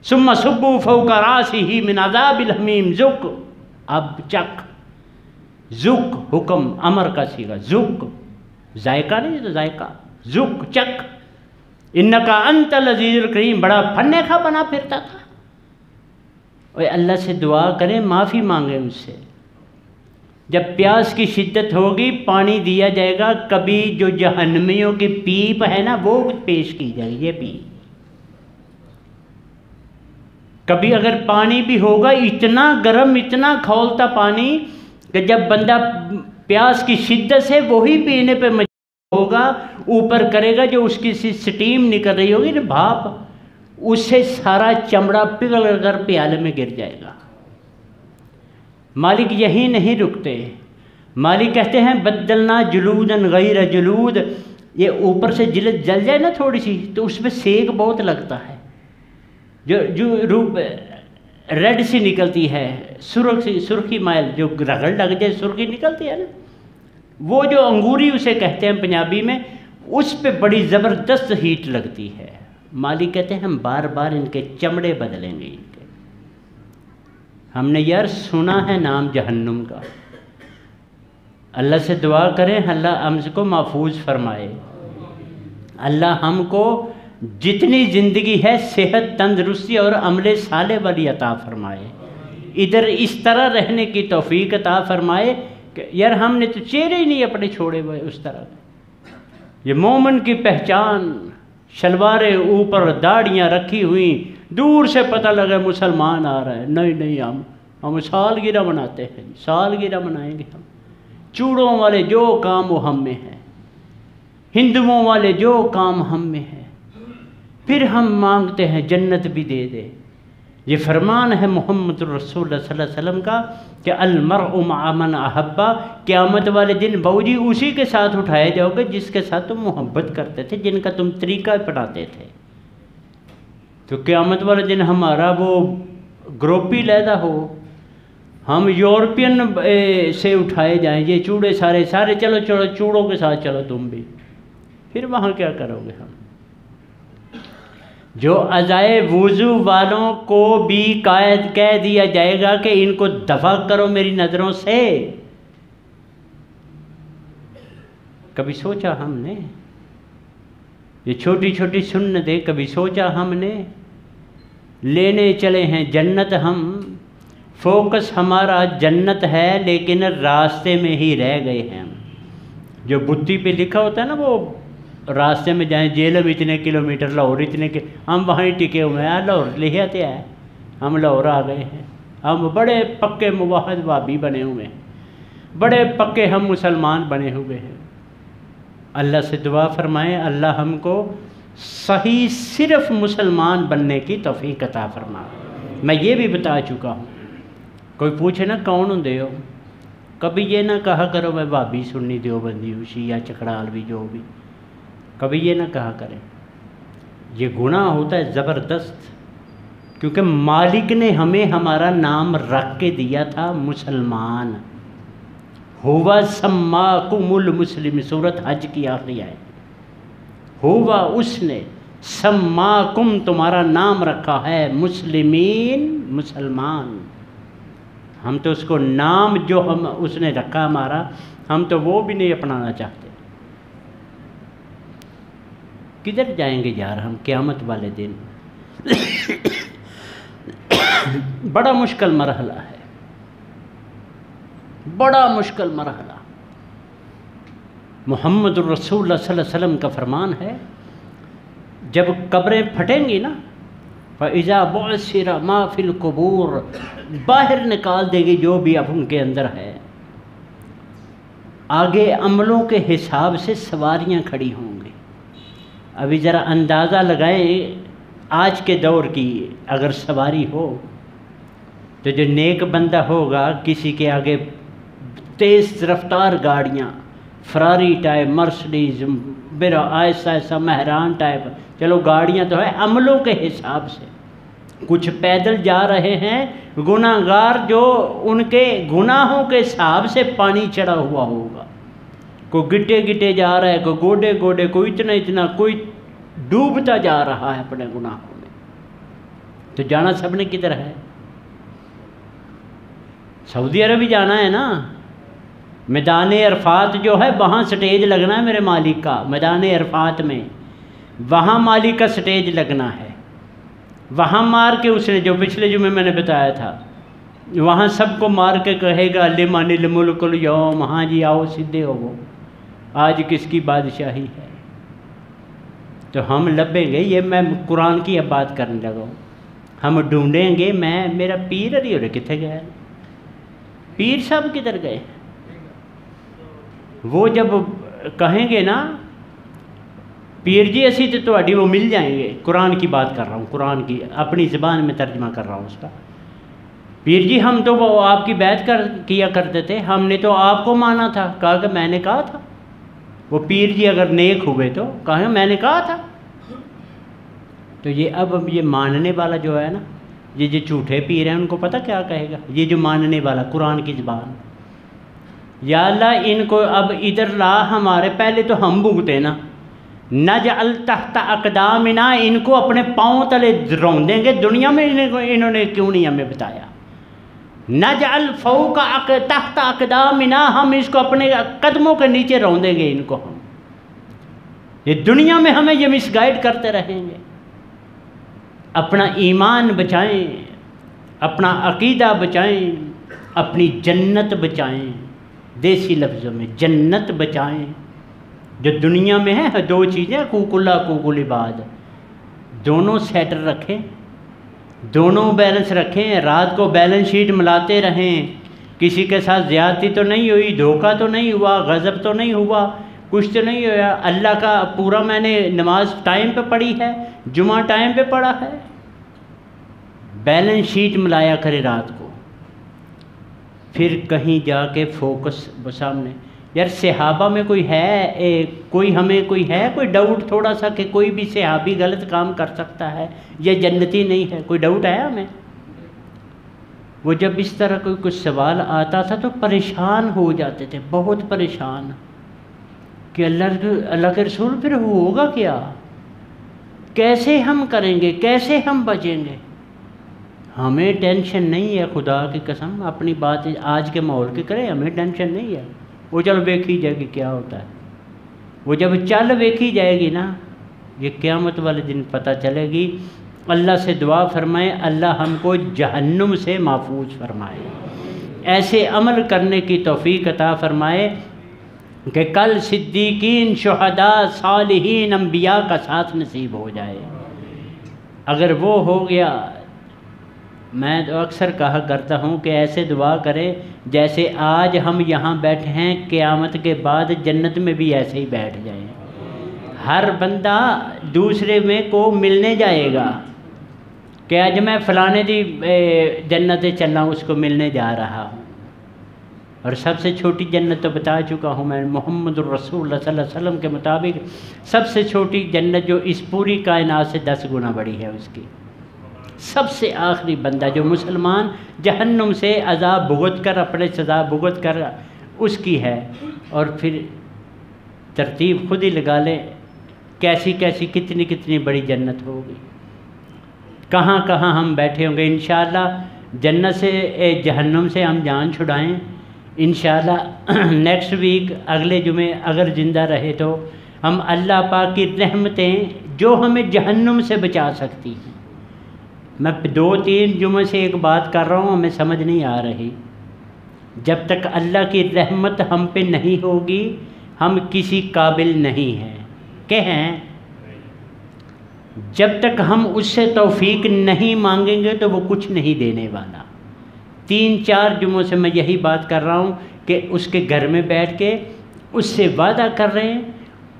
ثم صبوا فوق راسہ من عذاب الحمیم، ذق، اب چک. ذق حکم امر کا صیغہ، ذق ذائقہ نہیں تو ذائقہ، ذق چک. انکا انت العزیز الکریم، بڑا پھنے کا بنا پھرتا تھا. اور اللہ سے دعا کریں، معافی مانگیں اس سے. جب پیاس کی شدت ہوگی پانی دیا جائے گا. کبھی جو جہنمیوں کی پیپ ہے نا وہ پیش کی جائے گی، یہ پی. کبھی اگر پانی بھی ہوگا اتنا گرم، اتنا کھولتا پانی کہ جب بندہ پیاس کی شدت سے وہی پینے پہ مجبور ہوگا. اوپر کرے گا جو اس کی سٹیم نکل رہی ہوگی نا، بھاپ، اس سے سارا چمڑا پگھل کر پیالے میں گر جائے گا. مالک یہی نہیں رکتے. مالک کہتے ہیں بدلنا جلودن غیر جلود. یہ اوپر سے جلد جل جائے نا تھوڑی سی تو اس میں سیک بہت لگتا ہے، جو روپ ریڈ سی نکلتی ہے، سرخی مائل، جو رگڑ لگ جائے سرخی نکلتی ہے نا، وہ جو انگوری اسے کہتے ہیں پنجابی میں، اس پہ بڑی زبردست ہیٹ لگتی ہے. مالک کہتے ہیں ہم بار بار ان کے چمڑے بدلیں گے. ان کے ہم نے یار سنا ہے نام جہنم کا. اللہ سے دعا کریں اللہ ہم کو محفوظ فرمائے. اللہ ہم کو جتنی زندگی ہے صحت، تندرستی اور عمل صالح والی عطا فرمائے. ادھر اس طرح رہنے کی توفیق عطا فرمائے کہ یار ہم نے تو چہرے ہی نہیں اپنے چھوڑے ہوئے اس طرح. یہ مومن کی پہچان، شلواریں اوپر، داڑیاں رکھی ہوئی، دور سے پتہ لگا مسلمان آ رہا ہے. نہیں ہم سالگرہ مناتے ہیں، سالگرہ منائیں گے ہم. چوڑوں والے جو کام وہ ہم میں ہے، ہندوؤں والے جو کام ہم میں ہے. پھر ہم مانگتے ہیں جنت بھی دے دے. یہ فرمان ہے محمد رسول اللہ صلی اللہ علیہ وسلم کا کہ المرء مع من احبا، قیامت والے دن باؤجی اسی کے ساتھ اٹھائے جاؤ گے جس کے ساتھ تم محبت کرتے تھے، جن کا تم طریقہ پڑھاتے تھے. تو قیامت والے دن ہمارا وہ گروپی لیدا ہو، ہم یورپین سے اٹھائے جائیں، یہ چوڑے سارے چلو چوڑوں کے ساتھ چلو تم بھی، پھر وہاں کیا کرو گے ہم؟ جو عزائے وضو والوں کو بھی کہہ دیا جائے گا کہ ان کو دفع کرو میری نظروں سے، کبھی سوچا ہم نے؟ یہ چھوٹی چھوٹی سنتیں کبھی سوچا ہم نے؟ لینے چلے ہیں جنت ہم، فوکس ہمارا جنت ہے لیکن راستے میں ہی رہ گئے ہیں ہم۔ جو بتی پہ لکھا ہوتا ہے نا، وہ راستے میں جائیں جیلم اتنے کلومیٹر، لاہور اتنے ہم وہاں ہی ٹکے ہوئے ہیں، لاہور لکھتے ہیں ہم لاہور آ گئے ہیں، ہم بڑے پکے موحد وابی بنے ہوئے ہیں، بڑے پکے ہم مسلمان بنے ہوئے ہیں۔ اللہ سے دعا فرمائیں اللہ ہم کو صحیح صرف مسلمان بننے کی توفیق عطا فرمائے۔ میں یہ بھی بتا چکا ہوں، کوئی پوچھے نا کون ہوں ہو، کبھی یہ نہ کہا کرو میں بھابی سنی دیوبندی ہوں، شیعہ چکڑالوی جو بھی، کبھی یہ نہ کہا کریں، یہ گناہ ہوتا ہے زبردست، کیونکہ مالک نے ہمیں ہمارا نام رکھ کے دیا تھا مسلمان، ہوا سماکم المسلم، سورۃ حج کی آخری آیت، ہوا اس نے سماکم تمہارا نام رکھا ہے مسلمین، مسلمان۔ ہم تو اس کو نام جو ہم اس نے رکھا ہمارا، ہم تو وہ بھی نہیں اپنانا چاہتے۔ کدھر جائیں گے یار ہم قیامت والے دن؟ بڑا مشکل مرحلہ ہے، بڑا مشکل مرحلہ۔ محمد الرسول اللہ صلی اللہ علیہ وسلم کا فرمان ہے جب قبریں پھٹیں گی نا، فَإِذَا بُعْثِرَ مَا فِي الْقُبُورِ، باہر نکال دے گی جو بھی اب ان کے اندر ہے، آگے عملوں کے حساب سے سواریاں کھڑی ہوں گی۔ ابھی ذرا اندازہ لگائیں آج کے دور کی اگر سواری ہو تو جو نیک بندہ ہوگا کسی کے آگے تیز رفتار گاڑیاں، فراری ٹائپ، مرسڈیز، بڑا آہستہ آہستہ مہران ٹائپ، چلو گاڑیاں تو ہے، عملوں کے حساب سے کچھ پیدل جا رہے ہیں گناہ گار جو ان کے گناہوں کے حساب سے پانی چڑھا ہوا ہوگا، کوئی گٹے گٹے جا رہا ہے، کوئی گوڈے گوڈے، کوئی اتنا اتنا، کوئی ڈوبتا جا رہا ہے اپنے گناہوں میں۔ تو جانا سب نے کدھر ہے؟ سعودی عرب ہی جانا ہے نا۔ میدان عرفات جو ہے وہاں سٹیج لگنا ہے میرے مالک کا، میدان عرفات میں وہاں مالک کا سٹیج لگنا ہے، وہاں مار کے اس نے جو پچھلے جمعے میں نے بتایا تھا، وہاں سب کو مار کے کہے گا لمن الملک اليوم، ہاں جی آؤ سیدھے ہو، وہ آج کس کی بادشاہی ہے؟ تو ہم لبیں گے، یہ میں قرآن کی اب بات کرنے لگا ہوں، ہم ڈھونڈیں گے، میرا پیر اری ہو رہے کتنے گئے، پیر صاحب کدھر گئے؟ وہ جب کہیں گے نا پیر جی اسی تو تہاڈی، وہ مل جائیں گے۔ قرآن کی بات کر رہا ہوں، قرآن کی اپنی زبان میں ترجمہ کر رہا ہوں اس کا۔ پیر جی ہم تو وہ آپ کی بیعت کیا کرتے تھے، ہم نے تو آپ کو مانا تھا، کہا کہ میں نے کہا تھا۔ وہ پیر جی اگر نیک ہوئے تو کہا میں نے کہا تھا۔ تو یہ اب یہ ماننے والا جو ہے نا، یہ جو جھوٹے پیر ہیں ان کو پتہ کیا کہے گا؟ یہ جو ماننے والا قرآن کی زبان، یا اللہ ان کو اب ادھر لا، ہمارے پہلے تو ہم بھگتے نا، نجعل تحت اقدامنا، ان کو اپنے پاؤں تلے رون دیں گے، دنیا میں انہوں نے کیوں نہیں ہمیں بتایا؟ نجعل فوق تحت اقدامنا، ہم اس کو اپنے قدموں کے نیچے رون دیں گے ان کو، ہم یہ دنیا میں ہمیں یہ مس گائیڈ کرتے رہیں گے۔ اپنا ایمان بچائیں، اپنا عقیدہ بچائیں، اپنی جنت بچائیں، دیسی لفظوں میں جنت بچائیں۔ جو دنیا میں ہے دو چیزیں، حقوق اللہ حقوق العباد، دونوں سیٹر رکھیں، دونوں بیلنس رکھیں، رات کو بیلنس شیٹ ملاتے رہیں، کسی کے ساتھ زیادتی تو نہیں ہوئی، دھوکہ تو نہیں ہوا، غضب تو نہیں ہوا، کچھ تو نہیں ہوا، اللہ کا پورا میں نے نماز ٹائم پہ پڑھی ہے، جمعہ ٹائم پہ پڑھا ہے، بیلنس شیٹ ملایا کرے رات کو، پھر کہیں جا کے فوکس سامنے۔ یار صحابہ میں کوئی ہے کوئی ڈاؤٹ تھوڑا سا کہ کوئی بھی صحابی غلط کام کر سکتا ہے یا جنتی نہیں ہے؟ کوئی ڈاؤٹ ہے ہمیں؟ وہ جب اس طرح کوئی کچھ سوال آتا تھا تو پریشان ہو جاتے تھے، بہت پریشان، کہ اللہ کے رسول پھر ہوگا کیا، کیسے ہم کریں گے، کیسے ہم بچیں گے؟ ہمیں ٹینشن نہیں ہے، خدا کی قسم اپنی بات آج کے ماحول کی کریں، ہمیں ٹینشن نہیں ہے، وہ چل ویکھی جائے گی کیا ہوتا ہے، وہ جب چل ویکھی جائے گی نا، یہ قیامت والے دن پتہ چلے گی۔ اللہ سے دعا فرمائیں اللہ ہم کو جہنم سے محفوظ فرمائے، ایسے عمل کرنے کی توفیق عطا فرمائے کہ کل صدیقین، شہداء، صالحین، انبیاء کا ساتھ نصیب ہو جائے۔ اگر وہ ہو گیا، میں تو اکثر کہا کرتا ہوں کہ ایسے دعا کرے جیسے آج ہم یہاں بیٹھے ہیں، قیامت کے بعد جنت میں بھی ایسے ہی بیٹھ جائیں۔ ہر بندہ دوسرے میں کو ملنے جائے گا کہ آج میں فلانے دی جنت چلنا، اس کو ملنے جا رہا ہوں۔ اور سب سے چھوٹی جنت تو بتا چکا ہوں میں، محمد الرسول اللہ صلی اللہ علیہ وسلم کے مطابق سب سے چھوٹی جنت جو اس پوری کائنات سے 10 گنا بڑی ہے، اس کی سب سے آخری بندہ جو مسلمان جہنم سے عذاب بھگت کر، اپنے سزا بھگت کر، اس کی ہے۔ اور پھر ترتیب خود ہی لگا لیں کیسی کیسی کتنی کتنی بڑی جنت ہوگی، کہاں کہاں ہم بیٹھے ہوں گے۔ انشاءاللہ جنت سے جہنم سے ہم جان چھڑائیں انشاءاللہ۔ نیکسٹ ویک اگلے جمعے اگر زندہ رہے تو ہم اللہ پاک کی رحمتیں جو ہمیں جہنم سے بچا سکتی ہیں۔ میں 2-3 جمعے سے ایک بات کر رہا ہوں، ہمیں سمجھ نہیں آ رہی۔ جب تک اللہ کی رحمت ہم پہ نہیں ہوگی ہم کسی قابل نہیں ہیں کہ ہیں، جب تک ہم اس سے توفیق نہیں مانگیں گے تو وہ کچھ نہیں دینے والا۔ 3-4 جمعوں سے میں یہی بات کر رہا ہوں کہ اس کے گھر میں بیٹھ کے اس سے وعدہ کر رہے ہیں،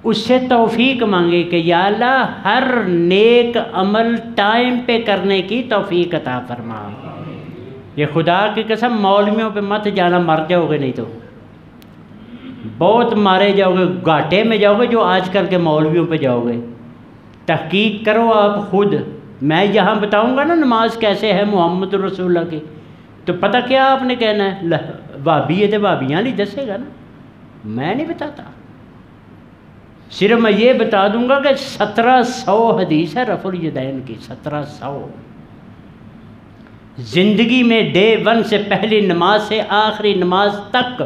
اس سے توفیق مانگے کہ یا اللہ ہر نیک عمل ٹائم پہ کرنے کی توفیق عطا فرما۔ یہ خدا کی قسم مولویوں پہ مت جانا، مر جاؤ گے نہیں تو بہت مارے جاؤ گے، گھاٹے میں جاؤ گے جو آج کل کے مولویوں پہ جاؤ گے۔ تحقیق کرو آپ خود، میں یہاں بتاؤں گا نا نماز کیسے ہے محمد رسول اللہ کی، تو پتہ کیا آپ نے کہنا ہے، وابی ہے تو وابیاں نہیں دسے گا نا، میں نہیں بتاتا، صرف میں یہ بتا دوں گا کہ 1700 حدیث ہے رفع الیدین کی، 1700 زندگی میں ڈے 1 سے پہلی نماز سے آخری نماز تک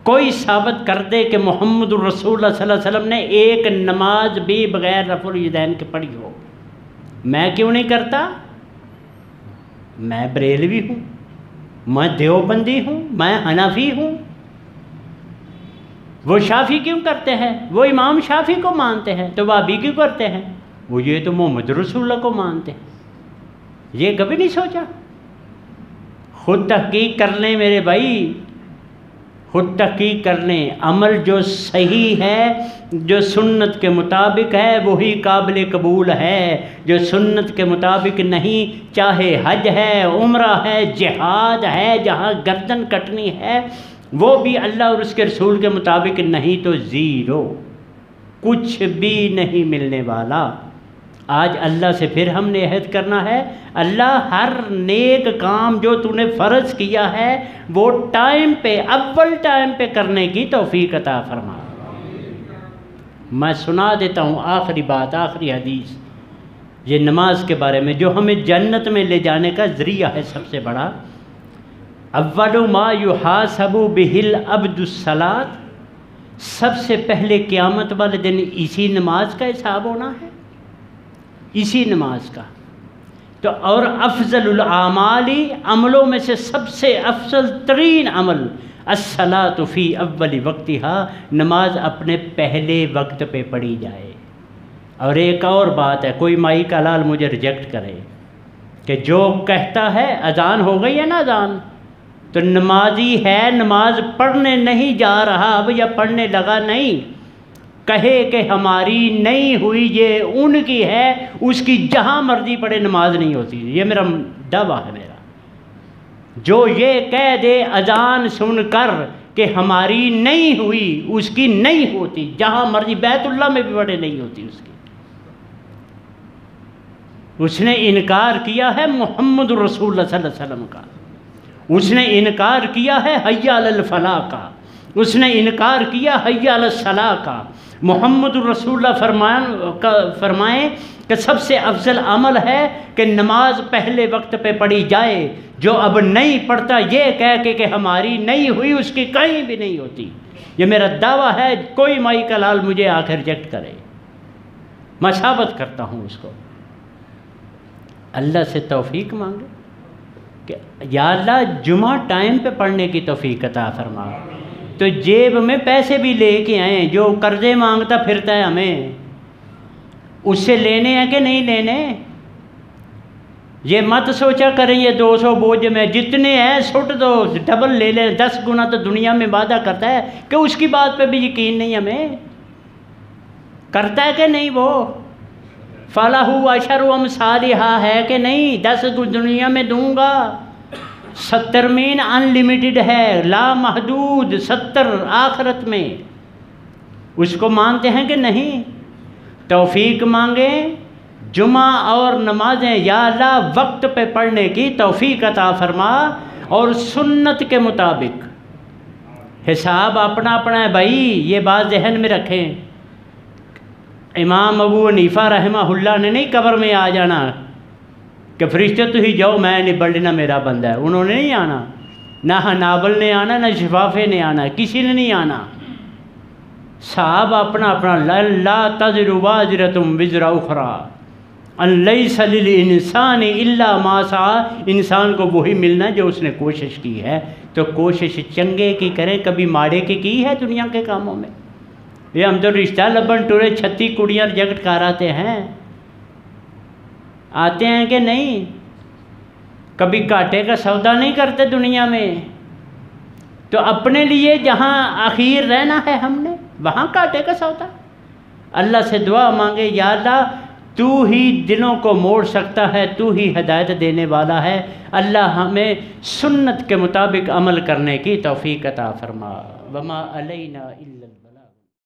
کوئی ثابت کر دے کہ محمد الرسول اللہ صلی اللہ علیہ وسلم نے ایک نماز بھی بغیر رفع الیدین کے پڑھی ہو۔ میں کیوں نہیں کرتا؟ میں بریلوی ہوں، میں دیوبندی ہوں، میں حنفی ہوں۔ وہ شافعی کیوں کرتے ہیں؟ وہ امام شافعی کو مانتے ہیں، تو وہابی کیوں کرتے ہیں؟ وہ یہ تو محمد رسول اللہ کو مانتے ہیں۔ یہ کبھی نہیں سوچا؟ خود تحقیق کر لیں میرے بھائی، خود تحقیق کر لیں، عمل جو صحیح ہے، جو سنت کے مطابق ہے وہی قابل قبول ہے، جو سنت کے مطابق نہیں، چاہے حج ہے، عمرہ ہے، جہاد ہے، جہاں گردن کٹنی ہے، وہ بھی اللہ اور اس کے رسول کے مطابق نہیں تو زیرو، کچھ بھی نہیں ملنے والا۔ آج اللہ سے پھر ہم نے عہد کرنا ہے، اللہ ہر نیک کام جو تو نے فرض کیا ہے وہ ٹائم پہ، اول ٹائم پہ کرنے کی توفیق عطا فرما۔ میں سنا دیتا ہوں آخری بات، آخری حدیث، یہ نماز کے بارے میں جو ہمیں جنت میں لے جانے کا ذریعہ ہے سب سے بڑا۔ اول ما یحاسب بہ العبد الصلاۃ، سب سے پہلے قیامت والے دن اسی نماز کا حساب ہونا ہے، اسی نماز کا۔ تو اور افضل الاعمال، عملوں میں سے سب سے افضل ترین عمل، الصلاۃ فی اول وقتها، نماز اپنے پہلے وقت پہ پڑھی جائے۔ اور ایک اور بات ہے، کوئی مائی کا لال مجھے ریجیکٹ کرے کہ جو کہتا ہے اذان ہو گئی ہے نا، اذان تو نمازی ہے، نماز پڑھنے نہیں جا رہا اب، یا پڑھنے لگا نہیں، کہے کہ ہماری نہیں ہوئی، یہ ان کی ہے، اس کی جہاں مرضی پڑھے نماز نہیں ہوتی۔ یہ میرا دعویٰ ہے میرا، جو یہ کہہ دے اذان سن کر کہ ہماری نہیں ہوئی، اس کی نہیں ہوتی، جہاں مرضی بیت اللہ میں بھی پڑھے نہیں ہوتی اس کی، اس نے انکار کیا ہے محمد رسول اللہ صلی اللہ علیہ وسلم کا۔ اس نے انکار کیا ہے حی علی الفلاح کا، اس نے انکار کیا حی علی الصلاح کا۔ محمد رسول اللہ فرمائیں کہ سب سے افضل عمل ہے کہ نماز پہلے وقت پہ پڑھی جائے، جو اب نہیں پڑھتا یہ کہہ کے کہ ہماری نہیں ہوئی، اس کی کہیں بھی نہیں ہوتی۔ یہ میرا دعویٰ ہے، کوئی مائی کا لال مجھے آ کے ریجیکٹ کرے، میں ثابت کرتا ہوں اس کو۔ اللہ سے توفیق مانگے کہ یا اللہ جمعہ ٹائم پہ پڑھنے کی توفیق عطا فرما۔ تو جیب میں پیسے بھی لے کے آئیں، جو قرضے مانگتا پھرتا ہے ہمیں، اس سے لینے ہیں کہ نہیں لینے؟ یہ مت سوچا کریں یہ 200 بوجھ میں جتنے ہیں سٹ دو، ڈبل لے لیں، 10 گنا تو دنیا میں وعدہ کرتا ہے کہ اس کی بات پہ بھی یقین نہیں ہمیں، کرتا ہے کہ نہیں وہ؟ فَلَهُ عَشَرُ أَمْثَالِهَا ہے کہ نہیں؟ 10 دنیا میں دوں گا، 70 مین انلمیٹڈ ہے، لا محدود 70 آخرت میں، اس کو مانتے ہیں کہ نہیں؟ توفیق مانگیں، جمعہ اور نمازیں یا اللہ وقت پہ پڑھنے کی توفیق عطا فرما، اور سنت کے مطابق۔ حساب اپنا اپنا ہے بھائی، یہ بات ذہن میں رکھیں۔ امام ابو حنیفہ رحمہ اللہ نے نہیں قبر میں آ جانا کہ فرشتے تو ہی جاؤ میں نہیں بڑھنا میرا بندہ ہے، انہوں نے نہیں آنا، نہ حنابل نے آنا، نہ شفافے نے آنا، کسی نے نہیں آنا۔ صاحب اپنا اپنا، لا تزر وازرۃ وزر اخری، ان لیس للانسان الا ما سعی، انسان کو وہی ملنا جو اس نے کوشش کی ہے۔ تو کوشش چنگے کی کریں، کبھی ماڑے کی ہے دنیا کے کاموں میں؟ یہ ہم تو رشتہ لبن ٹورے 36 کڑیاں ریجیکٹ کر آتے ہیں، آتے ہیں کہ نہیں؟ کبھی گھاٹے کا سودا نہیں کرتے دنیا میں، تو اپنے لیے جہاں آخر رہنا ہے ہم نے، وہاں گھاٹے کا سودا۔ اللہ سے دعا مانگے، یا اللہ تو ہی دلوں کو موڑ سکتا ہے، تو ہی ہدایت دینے والا ہے، اللہ ہمیں سنت کے مطابق عمل کرنے کی توفیق عطا فرما۔ وما علینا الا البلاغ۔